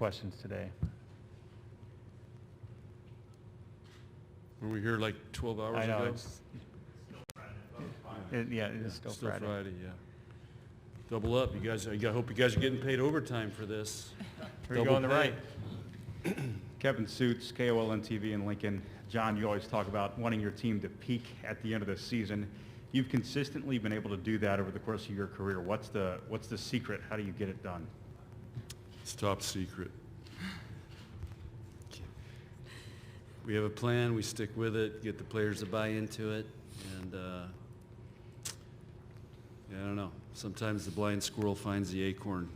questions today. Were we here like 12 hours I know, ago? Yeah, it is still Friday. Yeah. Double up, you guys. I hope you guys are getting paid overtime for this. Here you go on the right. Kevin Suits, KOLN TV in Lincoln. John, you always talk about wanting your team to peak at the end of the season. You've consistently been able to do that over the course of your career. What's the secret? How do you get it done? It's top secret. We have a plan, we stick with it, get the players to buy into it, and yeah, I don't know. Sometimes the blind squirrel finds the acorn.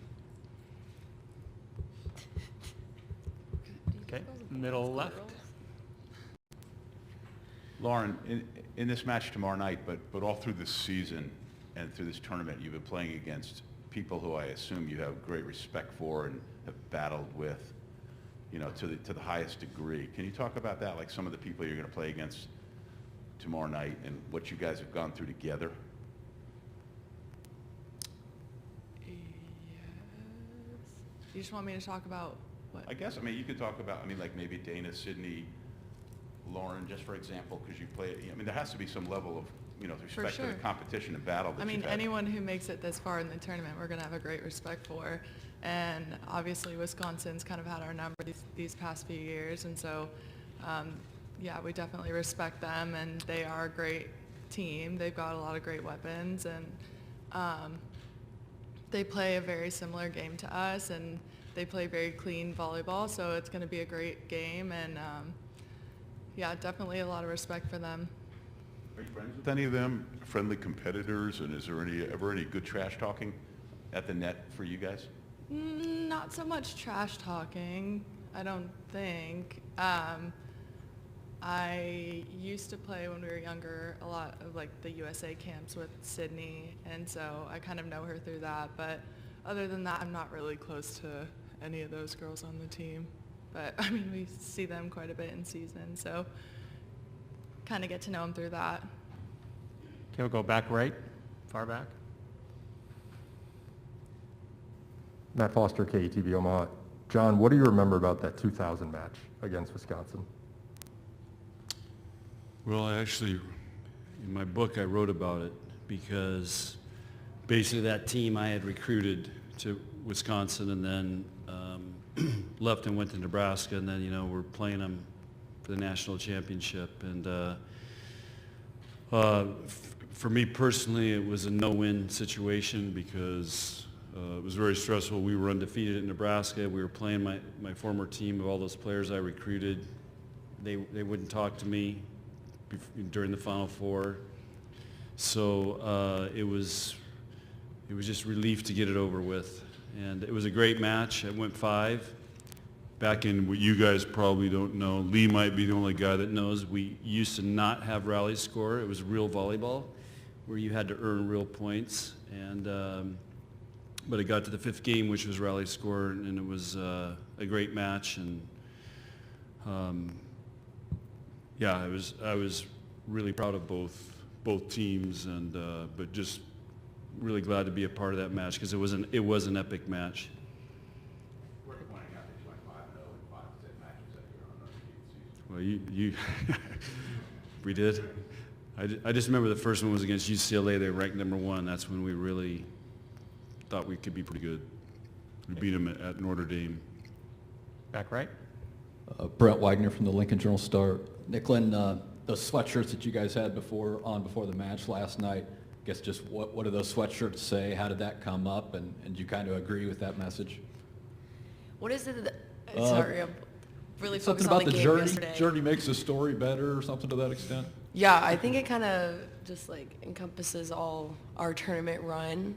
Okay, middle left. Lauren, in this match tomorrow night, but all through this season and through this tournament, you've been playing against people who I assume you have great respect for and have battled with, you know, to the highest degree. Can you talk about that, like some of the people you're going to play against tomorrow night and what you guys have gone through together? Yes. You just want me to talk about what? I guess, I mean, you could talk about, I mean, like maybe Dana, Sydney, Lauren, just for example, because you play, I mean, there has to be some level of, you know, respect to the competition and battle that I mean, you've had. anyone who makes it this far in the tournament, we're going to have a great respect for. And obviously, Wisconsin's kind of had our number these past few years. And so, yeah, we definitely respect them. And they are a great team. They've got a lot of great weapons. And they play a very similar game to us. And they play very clean volleyball. So it's going to be a great game. And, yeah, definitely a lot of respect for them. Are you friends with any of them, friendly competitors, and is there ever any good trash talking at the net for you guys? Not so much trash talking, I don't think. I used to play when we were younger a lot of like the USA camps with Sydney, and so I kind of know her through that. But other than that, I'm not really close to any of those girls on the team. But I mean, we see them quite a bit in season, so kind of get to know them through that. Okay, we'll go back right, far back. Matt Foster, KETV Omaha. John, what do you remember about that 2000 match against Wisconsin? Well, I actually, in my book, I wrote about it because basically that team I had recruited to Wisconsin and then left and went to Nebraska, and then, you know, we're playing them for the national championship. And for me personally, it was a no-win situation because it was very stressful. We were undefeated at Nebraska. We were playing my former team of all those players I recruited. They wouldn't talk to me during the Final Four. So it was just relief to get it over with. And it was a great match. It went 5. Back in what you guys probably don't know, Lee might be the only guy that knows, we used to not have rally score. It was real volleyball where you had to earn real points. And but it got to the 5th game, which was rally score, and it was a great match. And yeah, I was really proud of both teams, and but just really glad to be a part of that match because it was an epic match. Worth pointing out that you went 5-0 in 5 set matches that year on the season. Well, you we did. I just remember the first one was against UCLA. They ranked #1. That's when we really thought we could be pretty good. We beat them at Notre Dame. Back right. Brett Wagner from the Lincoln Journal-Star. Nicklin, those sweatshirts that you guys had before the match last night, I guess just what do those sweatshirts say? How did that come up? And do you kind of agree with that message? What is it sorry, I'm really something focused on about the game journey. yesterday. Journey makes the story better or something to that extent? Yeah, I think it kind of just like encompasses all our tournament run.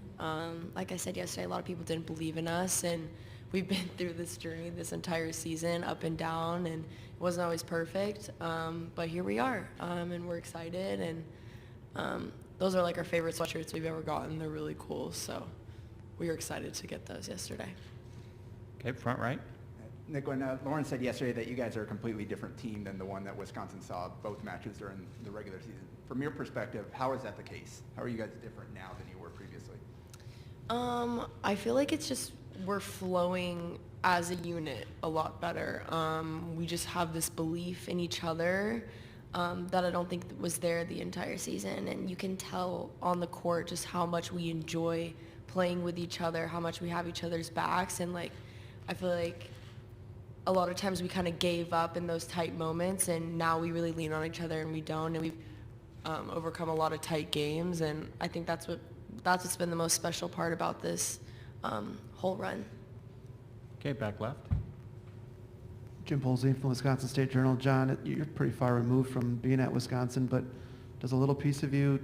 Like I said yesterday, a lot of people didn't believe in us, and we've been through this journey this entire season, up and down, and it wasn't always perfect. But here we are, and we're excited, and those are like our favorite sweatshirts we've ever gotten. They're really cool, so we were excited to get those yesterday. Okay, front right. Nicklin, Lauren said yesterday that you guys are a completely different team than the one that Wisconsin saw both matches during the regular season. From your perspective, how is that the case? How are you guys different now than you were previously? I feel like it's just we're flowing as a unit a lot better. We just have this belief in each other that I don't think was there the entire season. And you can tell on the court just how much we enjoy playing with each other, how much we have each other's backs. And like, I feel like a lot of times we kind of gave up in those tight moments, and now we really lean on each other and we don't. And we've overcome a lot of tight games. And I think that's what's been the most special part about this whole run. Okay, back left. Jim Polzine from Wisconsin State Journal. John, you're pretty far removed from being at Wisconsin, but does a little piece of you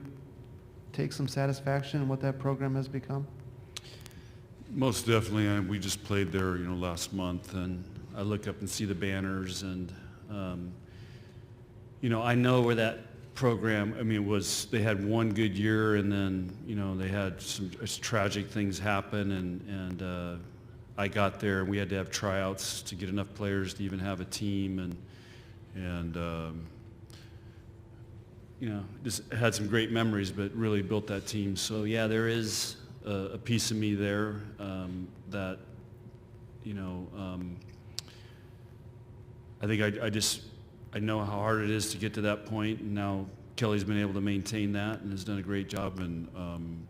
take some satisfaction in what that program has become? Most definitely. We just played there, last month, and I look up and see the banners, and I know where that program, they had one good year, and then, they had some tragic things happen, and I got there, and we had to have tryouts to get enough players to even have a team, and just had some great memories, but really built that team. So yeah, there is a piece of me there that, I think I know how hard it is to get to that point, and now Kelly's been able to maintain that and has done a great job. And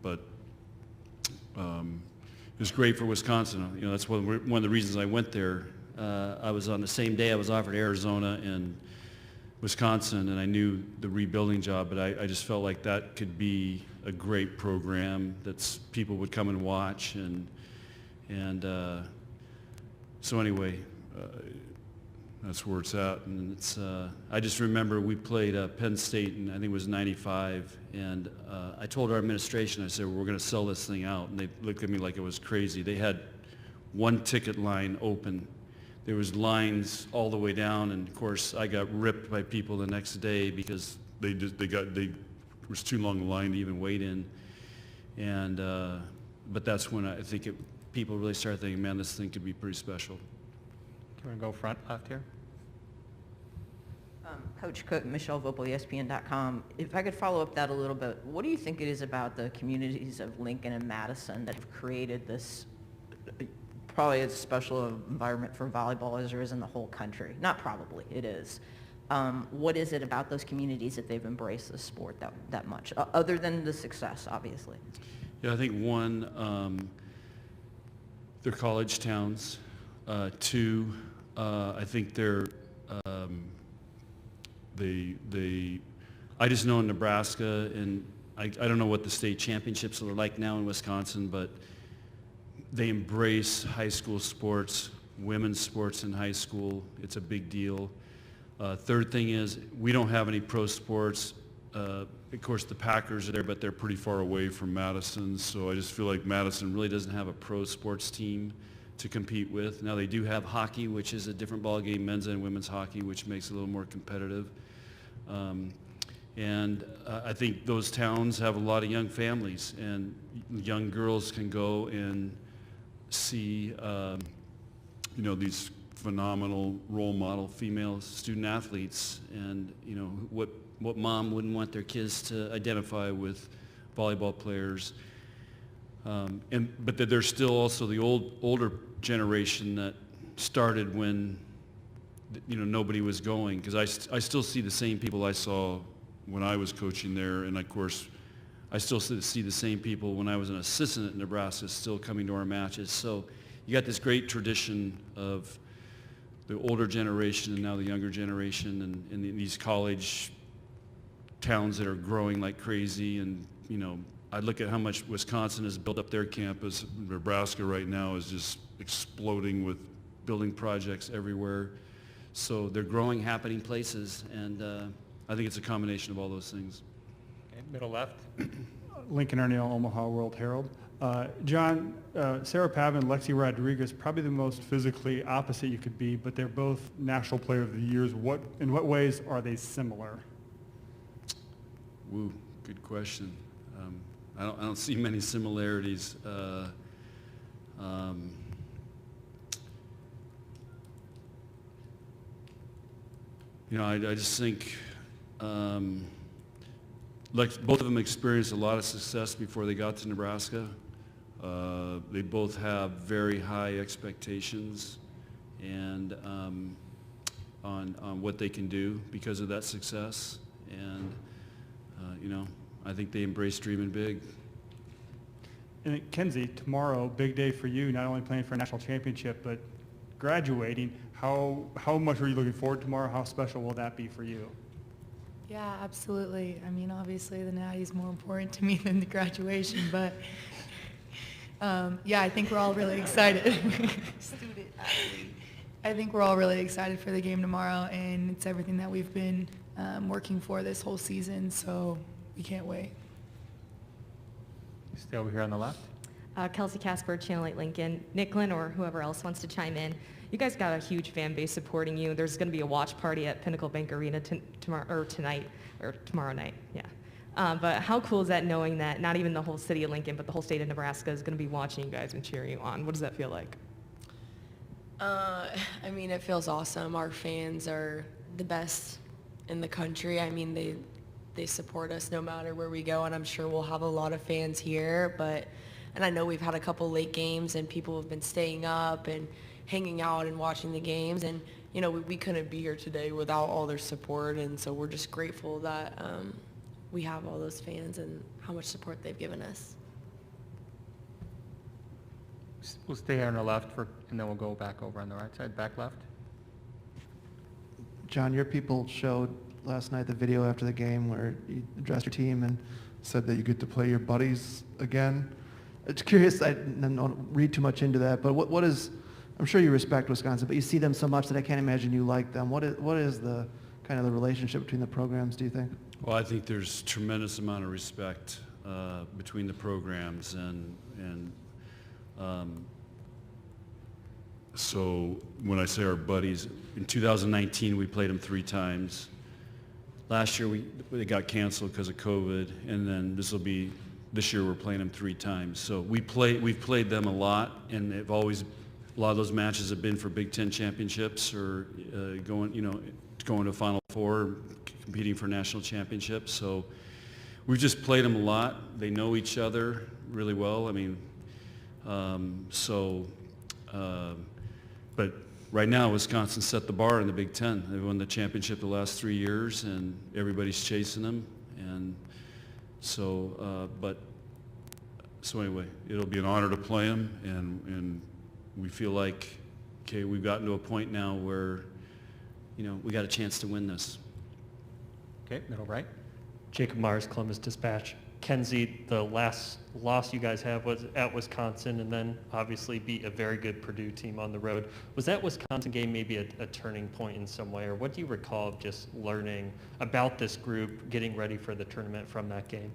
but it was great for Wisconsin. That's one of the reasons I went there. I was on the same day I was offered Arizona and Wisconsin, and I knew the rebuilding job, but I just felt like that could be a great program that people would come and watch, and so anyway, that's where it's at. And it's I just remember we played Penn State, and I think it was '95, and I told our administration, I said, we're going to sell this thing out, and they looked at me like it was crazy. They had one ticket line open. There was lines all the way down, and of course I got ripped by people the next day because it was too long a line to even wait in, and but that's when I think people really started thinking, man, this thing could be pretty special. Do you want to go front left here? Coach Cook, Michelle Vopel, ESPN.com. If I could follow up that a little bit, what do you think it is about the communities of Lincoln and Madison that have created this probably a special environment for volleyball as there is in the whole country? Not probably, it is. What is it about those communities that they've embraced the sport that much, other than the success, obviously? Yeah, I think one, they're college towns. Two, I think I just know in Nebraska, and I don't know what the state championships are like now in Wisconsin, but they embrace high school sports, women's sports in high school. It's a big deal. Third thing is we don't have any pro sports. Of course, the Packers are there, but they're pretty far away from Madison, so I just feel like Madison really doesn't have a pro sports team to compete with. Now they do have hockey, which is a different ballgame, men's and women's hockey, which makes it a little more competitive. And I think those towns have a lot of young families, and young girls can go and see, these phenomenal role model female student athletes, and what mom wouldn't want their kids to identify with volleyball players. But that there's still also the older generation that started when nobody was going, because I still see the same people I saw when I was coaching there, and of course I still see the same people when I was an assistant at Nebraska still coming to our matches. So you got this great tradition of the older generation and now the younger generation, and in these college towns that are growing like crazy. And I look at how much Wisconsin has built up their campus. Nebraska right now is just exploding with building projects everywhere. So they're growing, happening places, and I think it's a combination of all those things. Okay, middle left. Lincoln Arneal, Omaha World Herald. John, Sarah Pavin, Lexi Rodriguez, probably the most physically opposite you could be, but they're both National Player of the Years. In what ways are they similar? Woo, good question. I don't see many similarities. I just think like both of them experienced a lot of success before they got to Nebraska. They both have very high expectations and on what they can do because of that success. And, I think they embrace dreaming big. And Kenzie, tomorrow, big day for you, not only playing for a national championship, but graduating. How much are you looking forward to tomorrow? How special will that be for you? Yeah, absolutely. I mean, obviously the natty is more important to me than the graduation, but yeah, I think we're all really excited. Student athlete. I think we're all really excited for the game tomorrow, and it's everything that we've been working for this whole season, so we can't wait. Stay over here on the left. Kelsey Casper, Channel 8 Lincoln, Nicklin, or whoever else wants to chime in. You guys got a huge fan base supporting you. There's going to be a watch party at Pinnacle Bank Arena tomorrow night. Yeah. But how cool is that, knowing that not even the whole city of Lincoln, but the whole state of Nebraska is going to be watching you guys and cheering you on? What does that feel like? I mean, it feels awesome. Our fans are the best in the country. I mean, they support us no matter where we go, and I'm sure we'll have a lot of fans here. And I know we've had a couple late games, and people have been staying up and hanging out and watching the games. And, we couldn't be here today without all their support, and so we're just grateful that we have all those fans and how much support they've given us. We'll stay here on the left and then we'll go back over on the right side, back left. John, your people showed last night the video after the game where you addressed your team and said that you get to play your buddies again. It's curious, I don't read too much into that, but what is, I'm sure you respect Wisconsin, but you see them so much that I can't imagine you like them. What is the kind of the relationship between the programs, do you think? Well, I think there's tremendous amount of respect between the programs, and so when I say our buddies, in 2019 we played them 3 times. Last year they got canceled because of COVID, and then this year we're playing them 3 times. So we've played them a lot, and a lot of those matches have been for Big Ten championships or going to Final Four, competing for national championships. So we've just played them a lot. They know each other really well. I mean, but right now Wisconsin set the bar in the Big Ten. They've won the championship the last 3 years, and everybody's chasing them. And so, so anyway, it'll be an honor to play them, and we feel like, okay, we've gotten to a point now where, we got a chance to win this. Okay, middle right. Jacob Myers, Columbus Dispatch. Kenzie, the last loss you guys have was at Wisconsin, and then obviously beat a very good Purdue team on the road. Was that Wisconsin game maybe a turning point in some way, or what do you recall of just learning about this group, getting ready for the tournament from that game?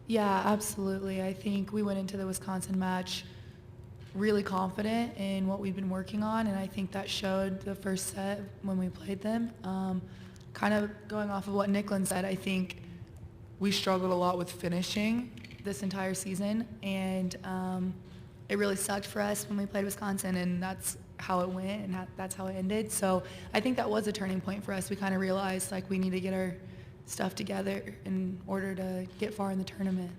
Yeah, absolutely. I think we went into the Wisconsin match really confident in what we've been working on, and I think that showed the first set when we played them. Kind of going off of what Nicklin said, I think we struggled a lot with finishing this entire season, and it really sucked for us when we played Wisconsin, and that's how it went, and that's how it ended. So I think that was a turning point for us. We kind of realized like we need to get our stuff together in order to get far in the tournament.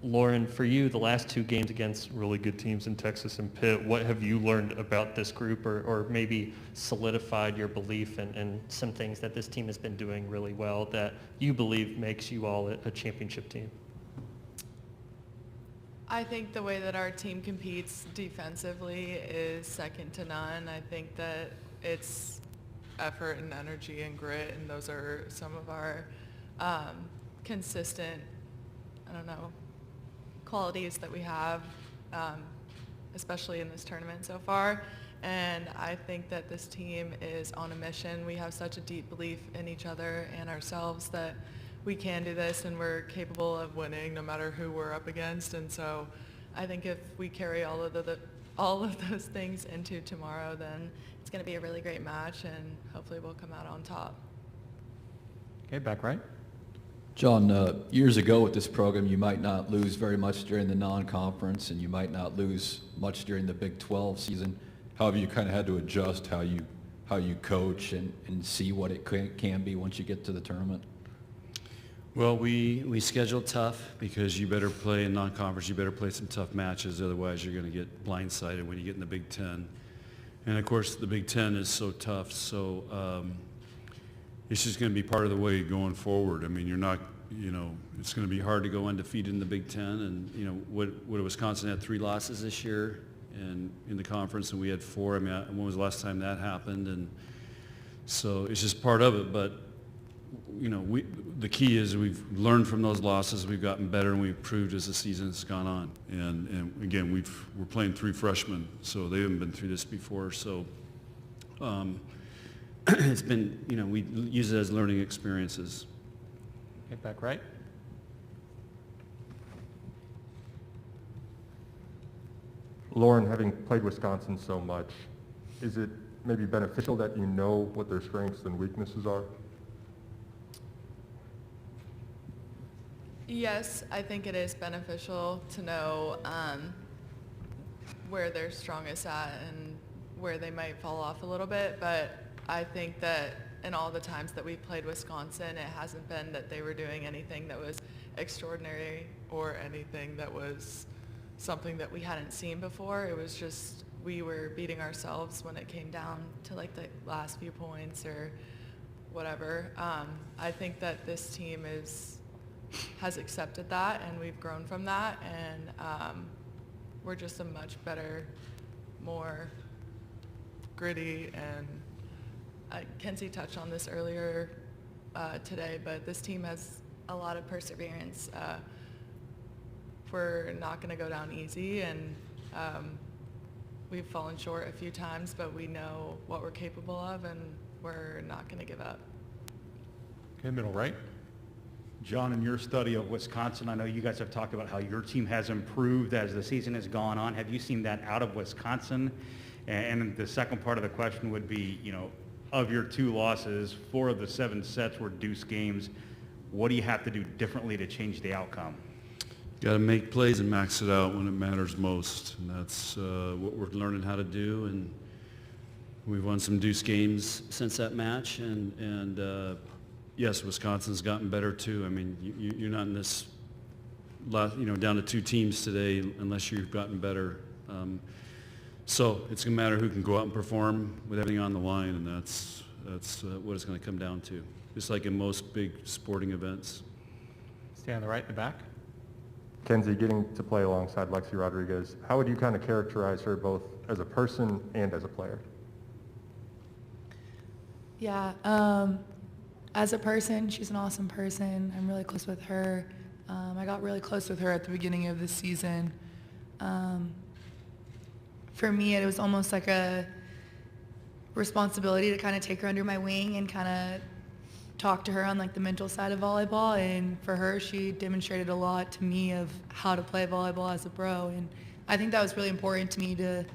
Lauren, for you, the last 2 games against really good teams in Texas and Pitt, what have you learned about this group, or maybe solidified your belief in some things that this team has been doing really well that you believe makes you all a championship team? I think the way that our team competes defensively is second to none. I think that it's effort and energy and grit, and those are some of our consistent, qualities that we have, especially in this tournament so far. And I think that this team is on a mission. We have such a deep belief in each other and ourselves that we can do this, and we're capable of winning no matter who we're up against. And so I think if we carry all of those things into tomorrow, then it's going to be a really great match, and hopefully we'll come out on top. Okay, back right. John, years ago with this program, you might not lose very much during the non-conference, and you might not lose much during the Big 12 season. However, you kind of had to adjust how you coach and see what it can be once you get to the tournament. Well, we scheduled tough because you better play in non-conference. You better play some tough matches. Otherwise, you're going to get blindsided when you get in the Big Ten. And, of course, the Big Ten is so tough. So it's just going to be part of the way going forward. I mean, you're not, it's going to be hard to go undefeated in the Big Ten. And, what Wisconsin had 3 losses this year and in the conference, and we had 4. I mean, when was the last time that happened? And so it's just part of it. But the key is we've learned from those losses, we've gotten better, and we've improved as the season's gone on. And again, we're playing 3 freshmen, so they haven't been through this before. So it's been, we use it as learning experiences. Get back right. Lauren, having played Wisconsin so much, is it maybe beneficial that you know what their strengths and weaknesses are? Yes, I think it is beneficial to know where they're strongest at and where they might fall off a little bit, but I think that in all the times that we've played Wisconsin, it hasn't been that they were doing anything that was extraordinary or anything that was something that we hadn't seen before. It was just we were beating ourselves when it came down to like the last few points or whatever. I think that this team has accepted that, and we've grown from that, and we're just a much better, more gritty, and Kenzie touched on this earlier today, but this team has a lot of perseverance. We're not going to go down easy, and we've fallen short a few times, but we know what we're capable of, and we're not going to give up. Okay, middle right. John, in your study of Wisconsin, I know you guys have talked about how your team has improved as the season has gone on. Have you seen that out of Wisconsin? And the second part of the question would be, of your 2 losses, 4 of the 7 sets were deuce games. What do you have to do differently to change the outcome? Got to make plays and max it out when it matters most. And that's what we're learning how to do. And we've won some deuce games since that match. And yes, Wisconsin's gotten better too. I mean, you're not in this, down to 2 teams today unless you've gotten better. So it's going to matter who can go out and perform with everything on the line, and that's what it's going to come down to. Just like in most big sporting events. Stay on the right in the back. Kenzie, getting to play alongside Lexi Rodriguez, how would you kind of characterize her both as a person and as a player? Yeah, as a person, she's an awesome person. I'm really close with her. I got really close with her at the beginning of the season. For me, it was almost like a responsibility to kind of take her under my wing and kind of talk to her on like the mental side of volleyball. And for her, she demonstrated a lot to me of how to play volleyball as a pro. And I think that was really important to me to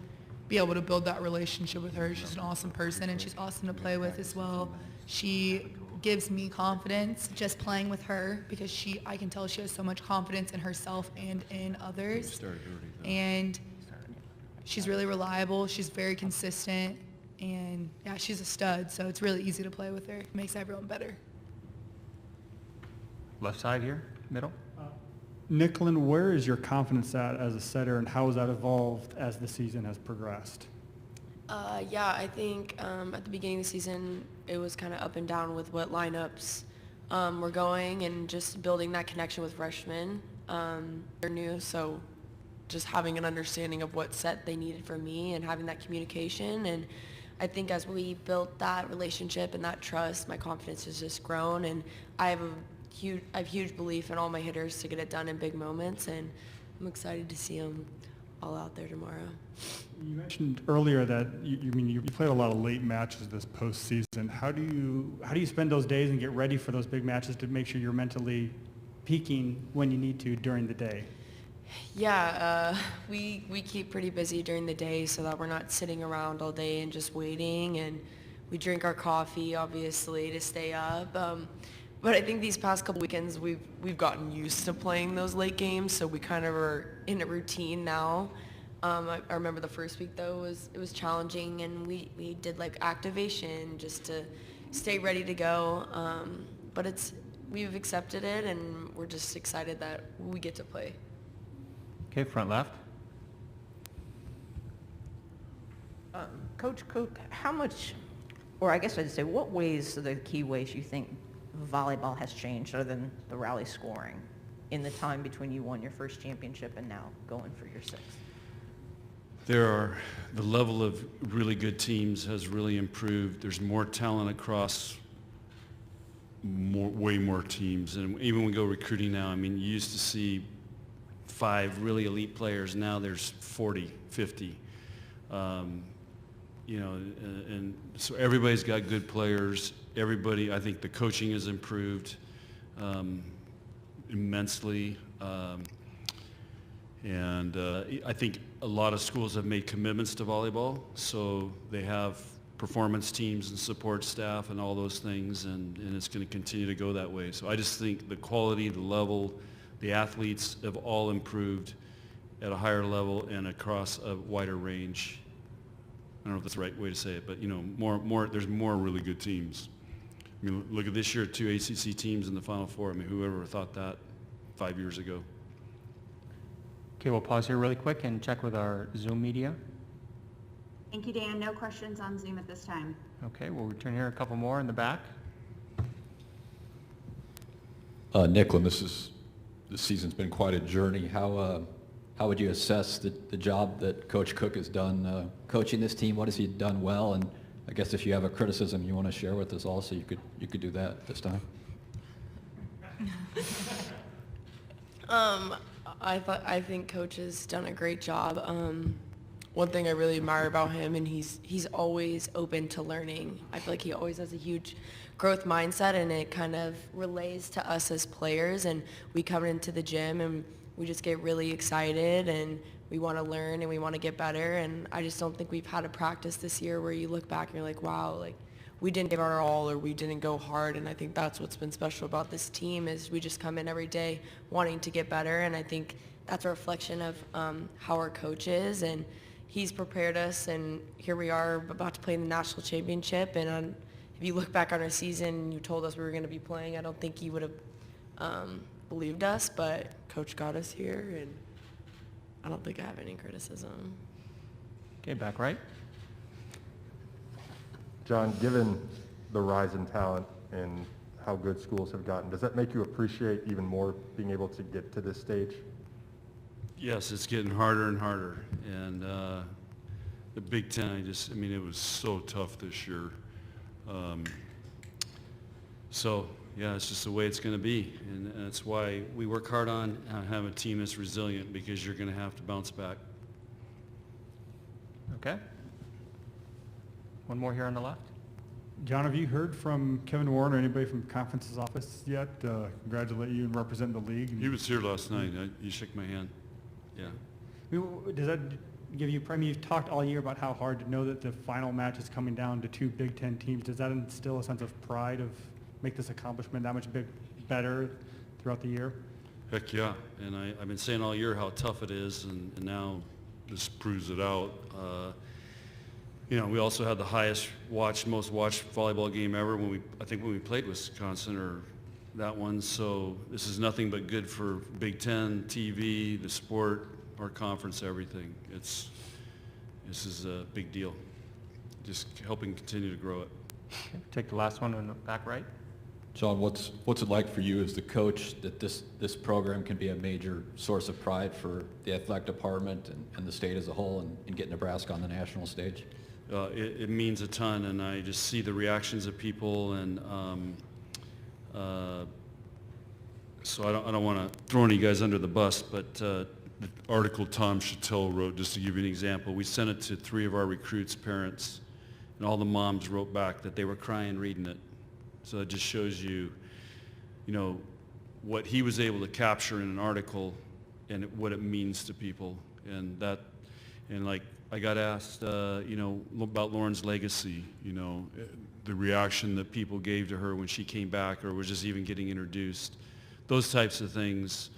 be able to build that relationship with her. She's an awesome person, and she's awesome to play with as well. She gives me confidence just playing with her because I can tell she has so much confidence in herself and in others. And she's really reliable. She's very consistent. And yeah, she's a stud, so it's really easy to play with her. It makes everyone better. Left side here, middle. Nicklin, where is your confidence at as a setter, and how has that evolved as the season has progressed? Yeah, I think at the beginning of the season, it was kind of up and down with what lineups were going, and just building that connection with freshmen. They're new, so just having an understanding of what set they needed from me and having that communication. And I think as we built that relationship and that trust, my confidence has just grown, and I have huge belief in all my hitters to get it done in big moments, and I'm excited to see them all out there tomorrow. You mentioned earlier that you played a lot of late matches this postseason. How do you spend those days and get ready for those big matches to make sure you're mentally peaking when you need to during the day? Yeah, we keep pretty busy during the day so that we're not sitting around all day and just waiting, and we drink our coffee obviously to stay up. But I think these past couple weekends we've gotten used to playing those late games, so we kind of are in a routine now. I remember the first week though it was challenging, and we did like activation just to stay ready to go. But we've accepted it, and we're just excited that we get to play. Okay, front left. Coach Cook, how much, or I guess I'd say, what ways are the key ways you think volleyball has changed other than the rally scoring in the time between you won your first championship and now going for your sixth? The level of really good teams has really improved. There's more talent across way more teams. And even when we go recruiting now, I mean, you used to see 5 really elite players. Now there's 40, 50. And so everybody's got good players. Everybody, I think the coaching has improved immensely. I think a lot of schools have made commitments to volleyball, so they have performance teams and support staff and all those things, and it's going to continue to go that way. So I just think the quality, the level, the athletes have all improved at a higher level and across a wider range. I don't know if that's the right way to say it, but there's more really good teams. I mean, look at this year, 2 ACC teams in the Final Four. I mean, whoever thought that 5 years ago? Okay, we'll pause here really quick and check with our Zoom media. Thank you, Dan. No questions on Zoom at this time. Okay, we'll return here a couple more in the back. Nicklin, this season's been quite a journey. How would you assess the job that Coach Cook has done coaching this team? What has he done well? And I guess if you have a criticism you want to share with us also, you could do that this time. I think Coach has done a great job. One thing I really admire about him, and he's always open to learning. I feel like he always has a huge growth mindset, and it kind of relays to us as players. And we come into the gym and we just get really excited, and we want to learn and we want to get better. And I just don't think we've had a practice this year where you look back and you're like, wow, like we didn't give our all or we didn't go hard. And I think that's what's been special about this team is we just come in every day wanting to get better. And I think that's a reflection of how our coach is, and he's prepared us, and here we are about to play in the national championship. And if you look back on our season and you told us we were going to be playing, I don't think you would have believed us, but Coach got us here, and I don't think I have any criticism. Okay, back right. John, given the rise in talent and how good schools have gotten, does that make you appreciate even more being able to get to this stage? Yes, it's getting harder and harder. And the Big Ten, it was so tough this year. Yeah, it's just the way it's going to be. And that's why we work hard on having a team that's resilient, because you're going to have to bounce back. Okay. One more here on the left. John, have you heard from Kevin Warren or anybody from conference's office yet? Congratulate you and represent the league. He was here last night. He shook my hand. Yeah. Does that give you, you've talked all year about how hard to know that the final match is coming down to 2 Big Ten teams. Does that instill a sense of pride of make this accomplishment that much better throughout the year? Heck yeah. And I've been saying all year how tough it is, and now this proves it out. We also had the most watched volleyball game ever when we played Wisconsin, or that one. So this is nothing but good for Big Ten, TV, the sport, our conference, everything. This is a big deal. Just helping continue to grow it. Okay, take the last one in the back right. John, what's it like for you as the coach that this program can be a major source of pride for the athletic department and the state as a whole, and get Nebraska on the national stage? It means a ton, and I just see the reactions of people, and so I don't want to throw any guys under the bus, but the article Tom Chattel wrote, just to give you an example, we sent it to 3 of our recruits' parents, and all the moms wrote back that they were crying reading it. So it just shows you, what he was able to capture in an article and what it means to people, and I got asked, about Lauren's legacy, the reaction that people gave to her when she came back or was just even getting introduced. Those types of things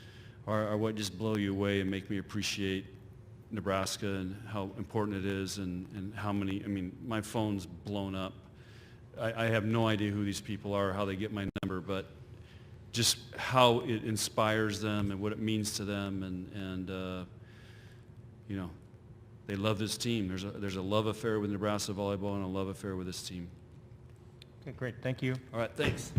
are what just blow you away and make me appreciate Nebraska and how important it is, and how many, my phone's blown up. I have no idea who these people are, how they get my number, but just how it inspires them and what it means to them, and you know, they love this team. There's a love affair with Nebraska volleyball and a love affair with this team. Okay, great. Thank you. All right, thanks.